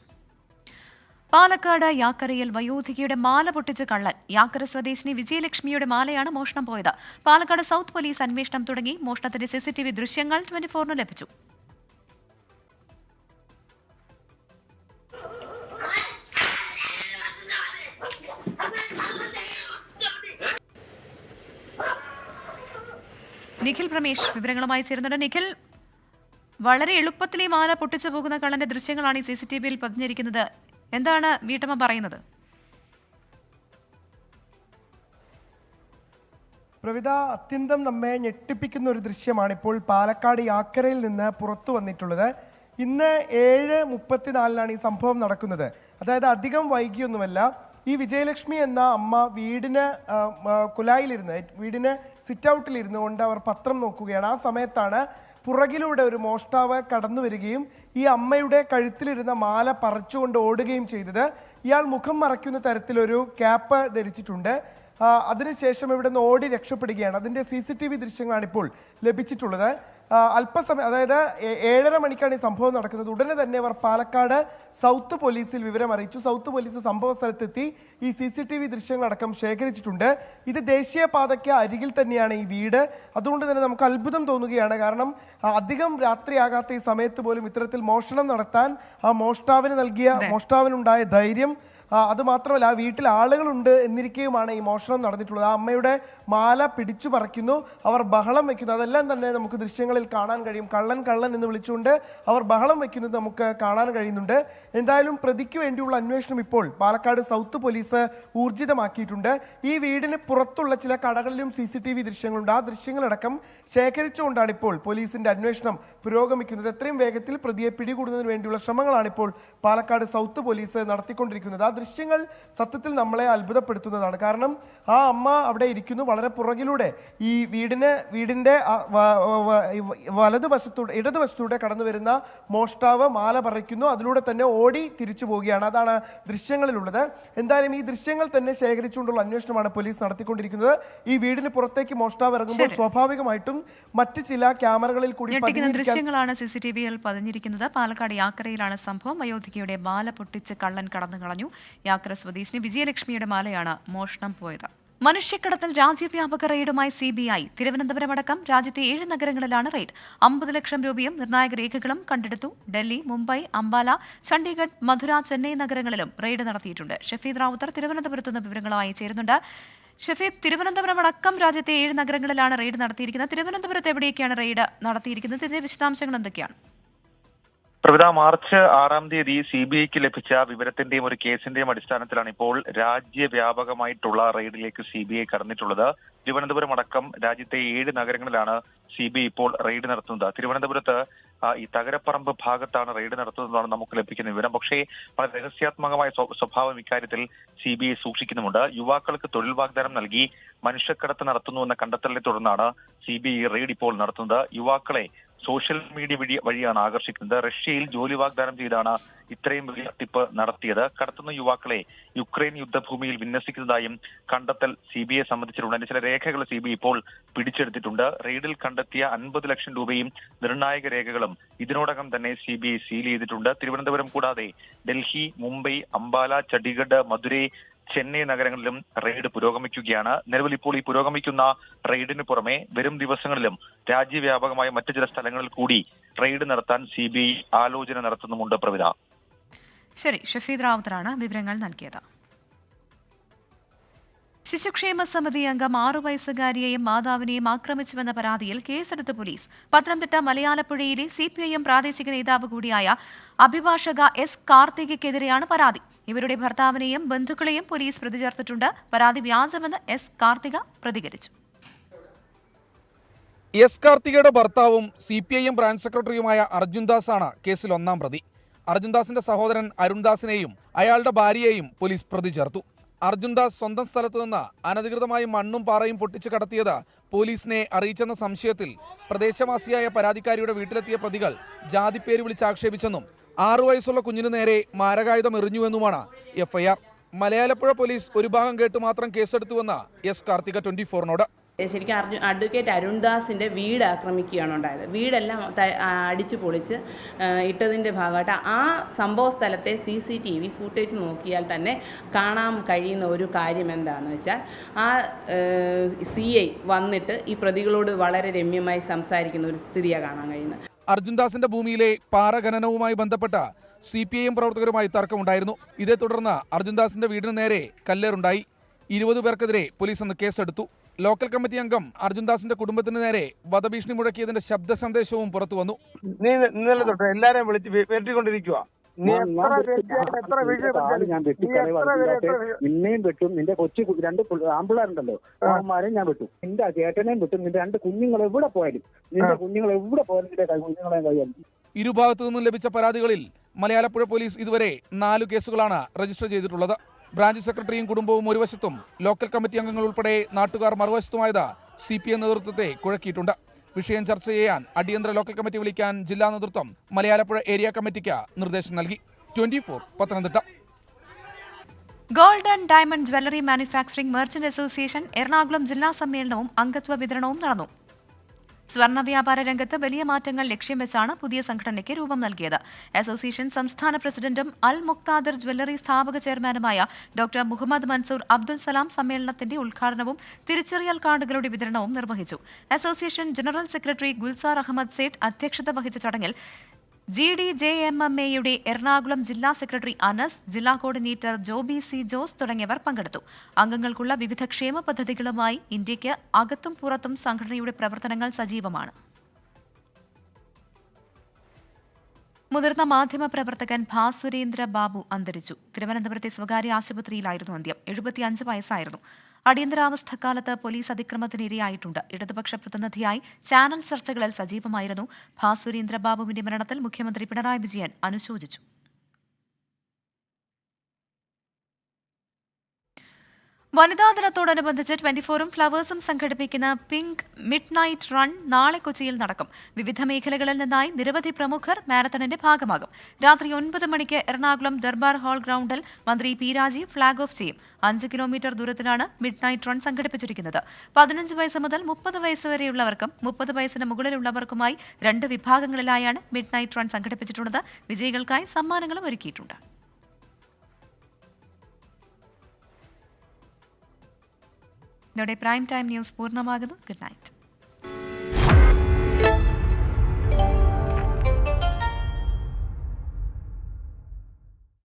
പാലക്കാട് യാക്കരയിൽ വയോധികയുടെ മാല പൊട്ടിച്ച് കള്ളൻ. യാക്കര സ്വദേശിനി വിജയലക്ഷ്മിയുടെ മാലയാണ് മോഷണം പോയത്. പാലക്കാട് സൗത്ത് പോലീസ് അന്വേഷണം തുടങ്ങി. മോഷണത്തിന്റെ CCTV ദൃശ്യങ്ങൾ 24-ന് ലഭിച്ചു. നിഖിൽ പ്രമേഷ് വിവരങ്ങളുമായി ചേരുന്നുണ്ട്. നിഖിൽ, വളരെ എളുപ്പത്തിൽ ഈ മാല പൊട്ടിച്ചു പോകുന്ന കള്ളന്റെ ദൃശ്യങ്ങളാണ് ഈ CCTVയിൽ പതിഞ്ഞിരിക്കുന്നത്. എന്താണ് വീട്ടമ്മ പറയുന്നത്? പ്രവിധ, അത്യന്തം നമ്മെ ഞെട്ടിപ്പിക്കുന്ന ഒരു ദൃശ്യമാണ് ഇപ്പോൾ പാലക്കാട് യാക്കരയിൽ നിന്ന് പുറത്തു വന്നിട്ടുള്ളത്. ഇന്ന് 7:34 ഈ സംഭവം നടക്കുന്നത്. അതായത് അധികം വൈകിയൊന്നുമല്ല. ഈ വിജയലക്ഷ്മി എന്ന അമ്മ വീടിന് കുലായിലിരുന്ന് വീടിന് സിറ്റ് ഔട്ടിലിരുന്നു കൊണ്ട് അവർ പത്രം നോക്കുകയാണ്. ആ സമയത്താണ് പുറകിലൂടെ ഒരു മോഷ്ടാവ് കടന്നു വരികയും ഈ അമ്മയുടെ കഴുത്തിലിരുന്ന മാല പറിച്ചുകൊണ്ട് ഓടുകയും ചെയ്തത്. ഇയാൾ മുഖം മറയ്ക്കുന്ന തരത്തിലൊരു ക്യാപ്പ് ധരിച്ചിട്ടുണ്ട്. അതിനുശേഷം ഇവിടെ നിന്ന് ഓടി രക്ഷപ്പെടുകയാണ്. അതിന്റെ CCTV ദൃശ്യങ്ങളാണ് ഇപ്പോൾ ലഭിച്ചിട്ടുള്ളത്. അല്പസമയം, അതായത് 7:30 മണിക്കാണ് ഈ സംഭവം നടക്കുന്നത്. ഉടനെ തന്നെ അവർ പാലക്കാട് സൗത്ത് പോലീസിൽ വിവരം അറിയിച്ചു. സൗത്ത് പോലീസ് സംഭവ സ്ഥലത്തെത്തി ഈ CCTV ദൃശ്യങ്ങളടക്കം ശേഖരിച്ചിട്ടുണ്ട്. ഇത് ദേശീയപാതയ്ക്ക് അരികിൽ തന്നെയാണ് ഈ വീട്. അതുകൊണ്ട് തന്നെ നമുക്ക് അത്ഭുതം തോന്നുകയാണ്. കാരണം അധികം രാത്രിയാകാത്ത ഈ സമയത്ത് പോലും ഇത്തരത്തിൽ മോഷണം നടത്താൻ ആ മോഷ്ടാവിനുണ്ടായ ധൈര്യം, അത് മാത്രമല്ല ആ വീട്ടിൽ ആളുകളുണ്ട് എന്നിരിക്കെയുമാണ് ഈ മോഷണം നടന്നിട്ടുള്ളത്. ആ അമ്മയുടെ മാല പിടിച്ചു പറിക്കുന്നു, അവർ ബഹളം വെക്കുന്നു. അതെല്ലാം തന്നെ നമുക്ക് ദൃശ്യങ്ങളിൽ കാണാൻ കഴിയും. കള്ളൻ കള്ളൻ എന്ന് വിളിച്ചുകൊണ്ട് അവർ ബഹളം വെക്കുന്നത് നമുക്ക് കാണാൻ കഴിയുന്നുണ്ട്. എന്തായാലും പ്രതിക്ക് വേണ്ടിയുള്ള അന്വേഷണം ഇപ്പോൾ പാലക്കാട് സൗത്ത് പോലീസ് ഊർജിതമാക്കിയിട്ടുണ്ട്. ഈ വീടിന് പുറത്തുള്ള ചില കടകളിലും CCTV ദൃശ്യങ്ങളുണ്ട്. ആ ദൃശ്യങ്ങളടക്കം ശേഖരിച്ചുകൊണ്ടാണ് ഇപ്പോൾ പോലീസിന്റെ അന്വേഷണം പുരോഗമിക്കുന്നത്. എത്രയും വേഗത്തിൽ പ്രതിയെ പിടികൂടുന്നതിന് വേണ്ടിയുള്ള ശ്രമങ്ങളാണ് ഇപ്പോൾ പാലക്കാട് സൗത്ത് പോലീസ് നടത്തിക്കൊണ്ടിരിക്കുന്നത്. ആ ദൃശ്യങ്ങൾ സത്യത്തിൽ നമ്മളെ അത്ഭുതപ്പെടുത്തുന്നതാണ്. കാരണം ആ അമ്മ അവിടെ ഇരിക്കുന്നു, വളരെ പുറകിലൂടെ ഈ വീടിന്റെ വലതുവശത്തൂടെ ഇടതുവശത്തൂടെ കടന്നു വരുന്ന മോഷ്ടാവ് മാല പറിക്കുന്നു, അതിലൂടെ തന്നെ ഓടി തിരിച്ചു പോവുകയാണ്. അതാണ് ദൃശ്യങ്ങളിലുള്ളത്. എന്തായാലും ഈ ദൃശ്യങ്ങൾ തന്നെ ശേഖരിച്ചുകൊണ്ടുള്ള അന്വേഷണമാണ് പോലീസ് നടത്തിക്കൊണ്ടിരിക്കുന്നത്. ഈ വീടിന് പുറത്തേക്ക് മോഷ്ടാവ് ഇറങ്ങുമ്പോൾ സ്വാഭാവികമായിട്ടും മറ്റ് ചില ക്യാമറകളിൽ കൂടി ദൃശ്യങ്ങളാണ് CCTVയിൽ പതിഞ്ഞിരിക്കുന്നത്. പാലക്കാട് യാക്കരയിലാണ് സംഭവം. അയോധ്യയുടെ മാല പൊട്ടിച്ച് കള്ളൻ കടന്നു കളഞ്ഞു. യാക്കര സ്വദേശിനി വിജയലക്ഷ്മിയുടെ മാലയാണ് മോഷണം പോയത്. മനുഷ്യക്കടത്തിൽ രാജ്യവ്യാപക റെയ്ഡുമായി CBI. തിരുവനന്തപുരം അടക്കം രാജ്യത്തെ 7 നഗരങ്ങളിലാണ് റെയ്ഡ്. 50 ലക്ഷം രൂപയും നിർണായക രേഖകളും കണ്ടെടുത്തു. ഡൽഹി, മുംബൈ, അംബാല, ചണ്ഡീഗഡ്, മധുര, ചെന്നൈ നഗരങ്ങളിലും റെയ്ഡ് നടത്തിയിട്ടുണ്ട്. ഷഫീദ് റാവുത്തർ തിരുവനന്തപുരത്ത് നിന്ന് വിവരങ്ങളുമായി ചേരുന്നുണ്ട്. ഷഫീദ്, തിരുവനന്തപുരം അടക്കം രാജ്യത്തെ 7 നഗരങ്ങളിലാണ് റെയ്ഡ് നടത്തിയിരിക്കുന്നത്. തിരുവനന്തപുരത്ത് എവിടെയൊക്കെയാണ് റെയ്ഡ് നടത്തിയിരിക്കുന്നത്? ഇതിന്റെ വിശദാംശങ്ങൾ എന്തൊക്കെയാണ്? പ്രവിധ, മാർച്ച് 6-ാം തീയതി CBIക്ക് ലഭിച്ച വിവരത്തിന്റെയും ഒരു കേസിന്റെയും അടിസ്ഥാനത്തിലാണ് ഇപ്പോൾ രാജ്യവ്യാപകമായിട്ടുള്ള റെയ്ഡിലേക്ക് CBI കടന്നിട്ടുള്ളത്. തിരുവനന്തപുരം അടക്കം രാജ്യത്തെ 7 നഗരങ്ങളിലാണ് CBI ഇപ്പോൾ റെയ്ഡ് നടത്തുന്നത്. തിരുവനന്തപുരത്ത് ഈ തകരപ്പറമ്പ് ഭാഗത്താണ് റെയ്ഡ് നടത്തുന്നതാണ് നമുക്ക് ലഭിക്കുന്ന വിവരം. പക്ഷേ വളരെ രഹസ്യാത്മകമായ സ്വഭാവം ഇക്കാര്യത്തിൽ CBI സൂക്ഷിക്കുന്നുമുണ്ട്. യുവാക്കൾക്ക് തൊഴിൽ വാഗ്ദാനം നൽകി മനുഷ്യക്കടത്ത് നടത്തുന്നു എന്ന കണ്ടെത്തലിനെ തുടർന്നാണ് CBI റെയ്ഡ് ഇപ്പോൾ നടത്തുന്നത്. യുവാക്കളെ സോഷ്യൽ മീഡിയ വഴിയാണ് ആകർഷിക്കുന്നത്. റഷ്യയിൽ ജോലി വാഗ്ദാനം ചെയ്താണ് ഇത്രയും വലിയ തട്ടിപ്പ് നടത്തിയത്. കടത്തുന്ന യുവാക്കളെ യുക്രൈൻ യുദ്ധഭൂമിയിൽ വിന്യസിക്കുന്നതായും കണ്ടെത്തൽ CBI സംബന്ധിച്ചിട്ടുണ്ട്. അതിന്റെ ചില രേഖകൾ CBI ഇപ്പോൾ പിടിച്ചെടുത്തിട്ടുണ്ട്. റെയ്ഡിൽ കണ്ടെത്തിയ 50 ലക്ഷം രൂപയും നിർണായക രേഖകളും ഇതിനോടകം തന്നെ CBI സീൽ ചെയ്തിട്ടുണ്ട്. തിരുവനന്തപുരം കൂടാതെ ഡൽഹി, മുംബൈ, അംബാല, ചണ്ഡീഗഡ്, മധുരൈ, ചെന്നൈ നഗരങ്ങളിലും റെയ്ഡ് പുരോഗമിക്കുകയാണ്. നിലവിൽ ഇപ്പോൾ ഈ പുരോഗമിക്കുന്ന റെയ്ഡിന് പുറമെ വരും ദിവസങ്ങളിലും രാജ്യവ്യാപകമായ മറ്റു ചില സ്ഥലങ്ങളിൽ കൂടി റെയ്ഡ് നടത്താൻ CBI ആലോചന നടത്തുന്നുമുണ്ട്. പ്രവിധ, ശരി, ഷഫീദ് റാവുത്തറാണ് വിവരങ്ങൾ നൽകിയത്. ശിശുക്ഷേമ സമിതി അംഗം 6 വയസ്സുകാരിയെയും മാതാവിനെയും ആക്രമിച്ചുവെന്ന പരാതിയിൽ കേസെടുത്ത പോലീസ്. പത്തനംതിട്ട മലയാലപ്പുഴയിലെ CPIM പ്രാദേശിക നേതാവ് കൂടിയായ അഭിഭാഷക S. കാർത്തികയ്ക്കെതിരെയാണ് പരാതി. ഇവരുടെ ഭർത്താവിനെയും ബന്ധുക്കളെയും പോലീസ് പ്രതി ചേർത്തിട്ടുണ്ട്. പരാതി വ്യാജമെന്ന് S. കാർത്തിക പ്രതികരിച്ചു. S. കാർത്തികയുടെ ഭർത്താവും CPIM ബ്രാഞ്ച് സെക്രട്ടറിയുമായ അർജുൻദാസാണ് കേസിൽ 1-ാം പ്രതി. അർജുൻദാസിന്റെ സഹോദരൻ അരുൺദാസിനെയും അയാളുടെ ഭാര്യയെയും പോലീസ് പ്രതി ചേർത്തു. അർജുൻദാസ് സ്വന്തം സ്ഥലത്തു നിന്ന് അനധികൃതമായി മണ്ണും പാറയും പൊട്ടിച്ചു കടത്തിയത് പോലീസിനെ അറിയിച്ചെന്ന സംശയത്തിൽ പ്രദേശവാസിയായ പരാതിക്കാരിയുടെ വീട്ടിലെത്തിയ പ്രതികൾ ജാതിപ്പേര് വിളിച്ച് ആക്ഷേപിച്ചെന്നും 6 വയസ്സുള്ള കുഞ്ഞിനു നേരെ മാരകായുധം എറിഞ്ഞുവെന്നുമാണ് FIR. മലയാലപ്പുഴ പോലീസ് ഒരു ഭാഗം കേട്ട് മാത്രം കേസെടുത്തുവെന്ന് S. കാർത്തിക 24നോട്. ശരിക്കും അഡ്വക്കേറ്റ് അരുൺദാസിൻ്റെ വീട് ആക്രമിക്കുകയാണ് ഉണ്ടായത്. വീടെല്ലാം അടിച്ചു പൊളിച്ച് ഇട്ടതിൻ്റെ ഭാഗമായിട്ട് ആ സംഭവ സ്ഥലത്തെ CCTV ഫുട്ടേജ് നോക്കിയാൽ തന്നെ കാണാൻ കഴിയുന്ന ഒരു കാര്യം എന്താണെന്ന് വെച്ചാൽ ആ CI വന്നിട്ട് ഈ പ്രതികളോട് വളരെ രമ്യമായി സംസാരിക്കുന്ന ഒരു സ്ഥിതിയാണ് കാണാൻ കഴിയുന്നത്. അർജുൻദാസിന്റെ ഭൂമിയിലെ പാറ ഖനനവുമായി ബന്ധപ്പെട്ട CPIM പ്രവർത്തകരുമായി തർക്കമുണ്ടായിരുന്നു. ഇതേ തുടർന്ന് അർജുൻദാസിന്റെ വീടിന് നേരെ കല്ലേറുണ്ടായി. 20 പേർക്കെതിരെ പോലീസ് അന്ന് കേസെടുത്തു. ലോക്കൽ കമ്മിറ്റി അംഗം അർജുൻദാസിന്റെ കുടുംബത്തിന് നേരെ വധഭീഷണി മുഴക്കിയതിന്റെ ശബ്ദ സന്ദേശവും പുറത്തു വന്നു. ഇന്നലെ തൊട്ട് എല്ലാരെയും വിളിച്ച് വെട്ടിക്കൊണ്ടിരിക്കുക. നിന്നെയും വെട്ടും, നിന്റെ കൊച്ചു 2 ആമ്പിള്ളേരുണ്ടല്ലോ അവന്മാരെയും ഞാൻ വെട്ടും, നിന്റെ ചേട്ടനെയും വെട്ടും, നിന്റെ 2 കുഞ്ഞുങ്ങൾ എവിടെ പോയാലും നിന്റെ കുഞ്ഞുങ്ങളെ കൈയാലും. ഇരുഭാഗത്തു നിന്നും ലഭിച്ച പരാതികളിൽ മലയാലപ്പുഴ പോലീസ് ഇതുവരെ 4 കേസുകളാണ് രജിസ്റ്റർ ചെയ്തിട്ടുള്ളത്. ബ്രാഞ്ച് സെക്രട്ടറിയും കുടുംബവും ഒരു വശത്തും ലോക്കൽ കമ്മിറ്റി അംഗങ്ങൾ ഉൾപ്പെടെ നാട്ടുകാർ മറുവശത്തുമായത് CPI നേതൃത്വത്തെ കുഴക്കിയിട്ടുണ്ട്. വിഷയം ചർച്ച ചെയ്യാൻ അടിയന്തര ലോക്കൽ കമ്മിറ്റി വിളിക്കാൻ ജില്ലാ നേതൃത്വം മലയാലപ്പുഴ ഏരിയ കമ്മിറ്റിക്ക് നിർദ്ദേശം നൽകി. 24 Pathanamthitta. Gold and diamond jewellery manufacturing merchant association Ernakulam ജില്ലാ സമ്മേളനവും അംഗത്വ വിതരണവും നടന്നു. സ്വർണ്ണ വ്യാപാര രംഗത്ത് വലിയ മാറ്റങ്ങൾ ലക്ഷ്യം വെച്ചാണ് പുതിയ സംഘടനയ്ക്ക് രൂപം നൽകിയത്. അസോസിയേഷൻ സംസ്ഥാന പ്രസിഡന്റും അൽ മുക്താദിർ ജ്വല്ലറി സ്ഥാപക ചെയർമാനുമായ ഡോക്ടർ മുഹമ്മദ് മൻസൂർ അബ്ദുൽ സലാം സമ്മേളനത്തിന്റെ ഉദ്ഘാടനവും തിരിച്ചറിയൽ കാർഡുകളുടെ വിതരണവും നിർവഹിച്ചു. Association general secretary Gulzar Ahmed Sait അധ്യക്ഷത വഹിച്ച ചടങ്ങിൽ GDJMMAയുടെ എറണാകുളം ജില്ലാ സെക്രട്ടറി അനസ്, ജില്ലാ കോർഡിനേറ്റർ ജോബി സി ജോസ് തുടങ്ങിയവർ പങ്കെടുത്തു. അംഗങ്ങൾക്കുള്ള വിവിധ ക്ഷേമ പദ്ധതികളുമായി ഇന്ത്യയ്ക്ക് അകത്തും പുറത്തും സംഘടനയുടെ പ്രവർത്തനങ്ങൾ സജീവമാണ്. മുതിർന്ന മാധ്യമപ്രവർത്തകൻ ഭാസുരേന്ദ്ര ബാബു അന്തരിച്ചു. തിരുവനന്തപുരത്തെ സ്വകാര്യ ആശുപത്രിയിലായിരുന്നു അന്ത്യം. 75 വയസ്സായിരുന്നു. അടിയന്തരാവസ്ഥക്കാലത്ത് പോലീസ് അതിക്രമത്തിനിരയായിട്ടുണ്ട്. ഇടതുപക്ഷ പ്രതിനിധിയായി ചാനൽ ചർച്ചകളിൽ സജീവമായിരുന്നു. ഭാസുരേന്ദ്ര ബാബുവിന്റെ മരണത്തിൽ മുഖ്യമന്ത്രി പിണറായി വിജയൻ അനുശോചിച്ചു. വനിതാ ദിനത്തോടനുബന്ധിച്ച് 24ഉം ഫ്ലവേഴ്സും സംഘടിപ്പിക്കുന്ന പിങ്ക് മിഡ് നൈറ്റ് റൺ നാളെ കൊച്ചിയിൽ നടക്കും. വിവിധ മേഖലകളിൽ നിന്നായി നിരവധി പ്രമുഖർ മാരത്തണിന്റെ ഭാഗമാകും. രാത്രി 9 മണിക്ക് എറണാകുളം ദർബാർ ഹാൾ ഗ്രൗണ്ടിൽ മന്ത്രി പി രാജീവ് ഫ്ളാഗ് ഓഫ് ചെയ്യും. 5 കിലോമീറ്റർ ദൂരത്തിലാണ് മിഡ് നൈറ്റ് റൺ സംഘടിപ്പിച്ചിരിക്കുന്നത്. 15 വയസ്സ് മുതൽ 30 വയസ്സ് വരെയുള്ളവർക്കും 30 വയസ്സിന് മുകളിലുള്ളവർക്കുമായി 2 വിഭാഗങ്ങളിലായാണ് മിഡ് നൈറ്റ് റൺ സംഘടിപ്പിച്ചിട്ടുള്ളത്. വിജയികൾക്കായി സമ്മാനങ്ങളും ഒരുക്കിയിട്ടുണ്ട്. ഇതോടെ പ്രൈം ടൈം ന്യൂസ് പൂർണ്ണമാകുന്നു. Good night.